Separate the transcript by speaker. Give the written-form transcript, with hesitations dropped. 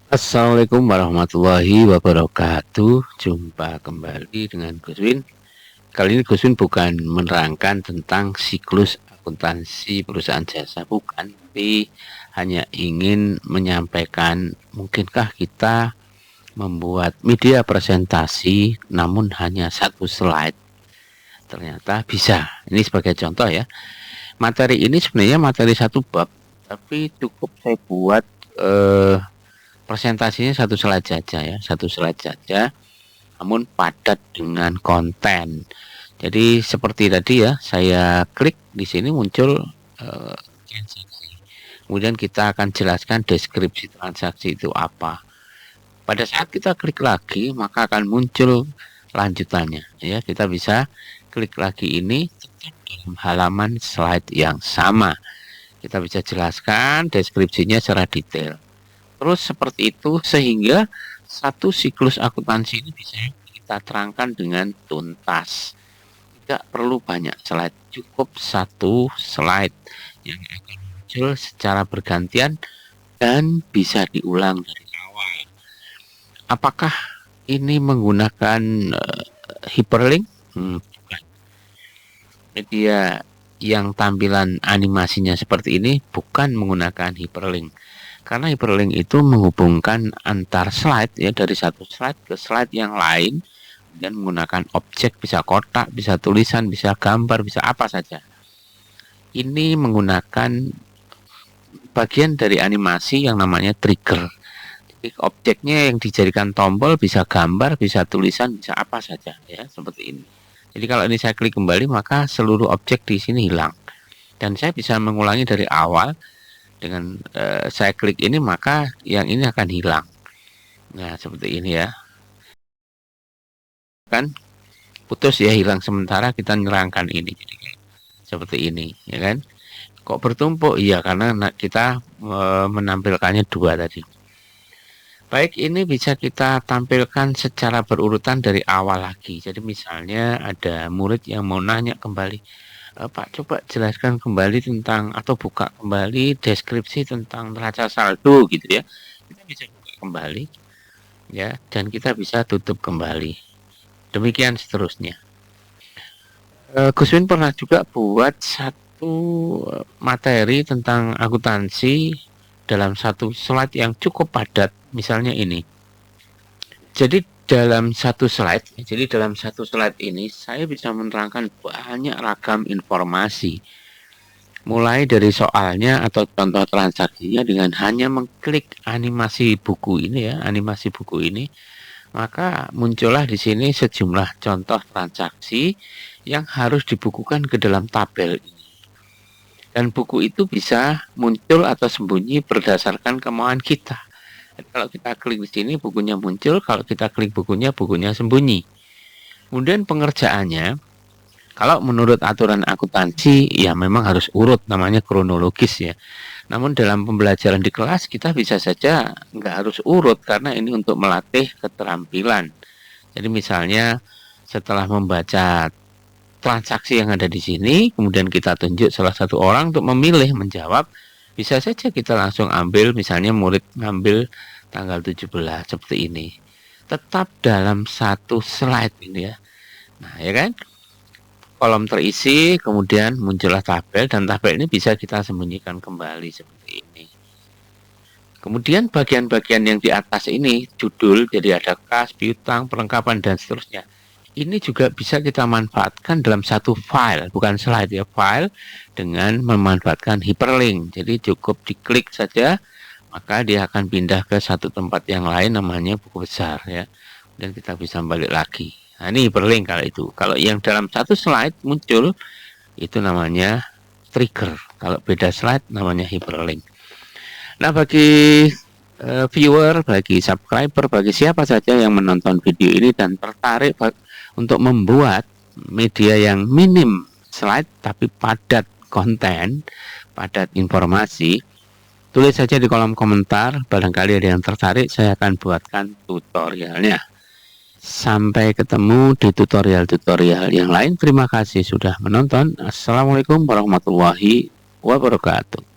Speaker 1: Assalamualaikum warahmatullahi wabarakatuh. Jumpa kembali dengan Gus Win. Kali ini Gus Win bukan menerangkan tentang siklus akuntansi perusahaan jasa, bukan. Tapi hanya ingin menyampaikan, mungkinkah kita membuat media presentasi namun hanya satu slide. Ternyata bisa. Ini sebagai contoh ya. Materi ini sebenarnya materi satu bab, tapi cukup saya buat presentasinya satu slide saja ya, satu slide saja, namun padat dengan konten. Jadi seperti tadi ya, saya klik di sini muncul transaksi. Kemudian kita akan jelaskan deskripsi transaksi itu apa. Pada saat kita klik lagi, maka akan muncul lanjutannya. Ya, kita bisa klik lagi ini dalam halaman slide yang sama. Kita bisa jelaskan deskripsinya secara detail. Terus seperti itu sehingga satu siklus akuntansi ini bisa kita terangkan dengan tuntas. Tidak perlu banyak slide, cukup satu slide yang akan muncul secara bergantian dan bisa diulang dari awal. Apakah ini menggunakan hyperlink? Bukan. Media yang tampilan animasinya seperti ini bukan menggunakan hyperlink. Karena hyperlink itu menghubungkan antar slide ya, dari satu slide ke slide yang lain, dan menggunakan objek, bisa kotak, bisa tulisan, bisa gambar, bisa apa saja. Ini menggunakan bagian dari animasi yang namanya trigger. Jadi objeknya yang dijadikan tombol bisa gambar, bisa tulisan, bisa apa saja ya, seperti ini. Jadi kalau ini saya klik kembali, maka seluruh objek di sini hilang. Dan saya bisa mengulangi dari awal. Dengan saya klik ini, maka yang ini akan hilang. Nah, seperti ini ya. Kan putus ya, hilang sementara, kita nyerangkan ini. Seperti ini, ya kan? Kok bertumpuk? Iya, karena kita menampilkannya dua tadi. Baik, ini bisa kita tampilkan secara berurutan dari awal lagi. Jadi misalnya ada murid yang mau nanya kembali, Pak, coba jelaskan kembali tentang atau buka kembali deskripsi tentang neraca saldo gitu ya. Kita bisa buka kembali ya, dan kita bisa tutup kembali. Demikian seterusnya. Gus Win pernah juga buat satu materi tentang akuntansi dalam satu slide yang cukup padat, misalnya ini. Jadi dalam satu slide ini saya bisa menerangkan banyak ragam informasi. Mulai dari soalnya atau contoh transaksinya dengan hanya mengklik animasi buku ini ya, animasi buku ini, maka muncullah di sini sejumlah contoh transaksi yang harus dibukukan ke dalam tabel ini. Dan buku itu bisa muncul atau sembunyi berdasarkan kemauan kita. Jadi kalau kita klik di sini bukunya muncul, kalau kita klik bukunya sembunyi. Kemudian pengerjaannya, kalau menurut aturan akuntansi ya memang harus urut, namanya kronologis ya. Namun dalam pembelajaran di kelas kita bisa saja nggak harus urut karena ini untuk melatih keterampilan. Jadi misalnya setelah membaca transaksi yang ada di sini, kemudian kita tunjuk salah satu orang untuk memilih menjawab, bisa saja kita langsung ambil, misalnya murid ngambil tanggal 17 seperti ini. Tetap dalam satu slide ini ya. Nah, ya kan? Kolom terisi, kemudian muncullah tabel, dan tabel ini bisa kita sembunyikan kembali seperti ini. Kemudian bagian-bagian yang di atas ini, judul, jadi ada kas, piutang, perlengkapan, dan seterusnya. Ini juga bisa kita manfaatkan dalam satu file, bukan slide ya, file dengan memanfaatkan hyperlink. Jadi cukup diklik saja, maka dia akan pindah ke satu tempat yang lain, namanya buku besar ya. Dan kita bisa balik lagi. Nah, ini hyperlink kalau itu. Kalau yang dalam satu slide muncul, itu namanya trigger. Kalau beda slide, namanya hyperlink. Nah, bagi viewer, bagi subscriber, bagi siapa saja yang menonton video ini dan tertarik untuk membuat media yang minim slide tapi padat konten, padat informasi, tulis saja di kolom komentar. Barangkali ada yang tertarik, saya akan buatkan tutorialnya. Sampai ketemu di tutorial-tutorial yang lain. Terima kasih sudah menonton. Assalamualaikum warahmatullahi wabarakatuh.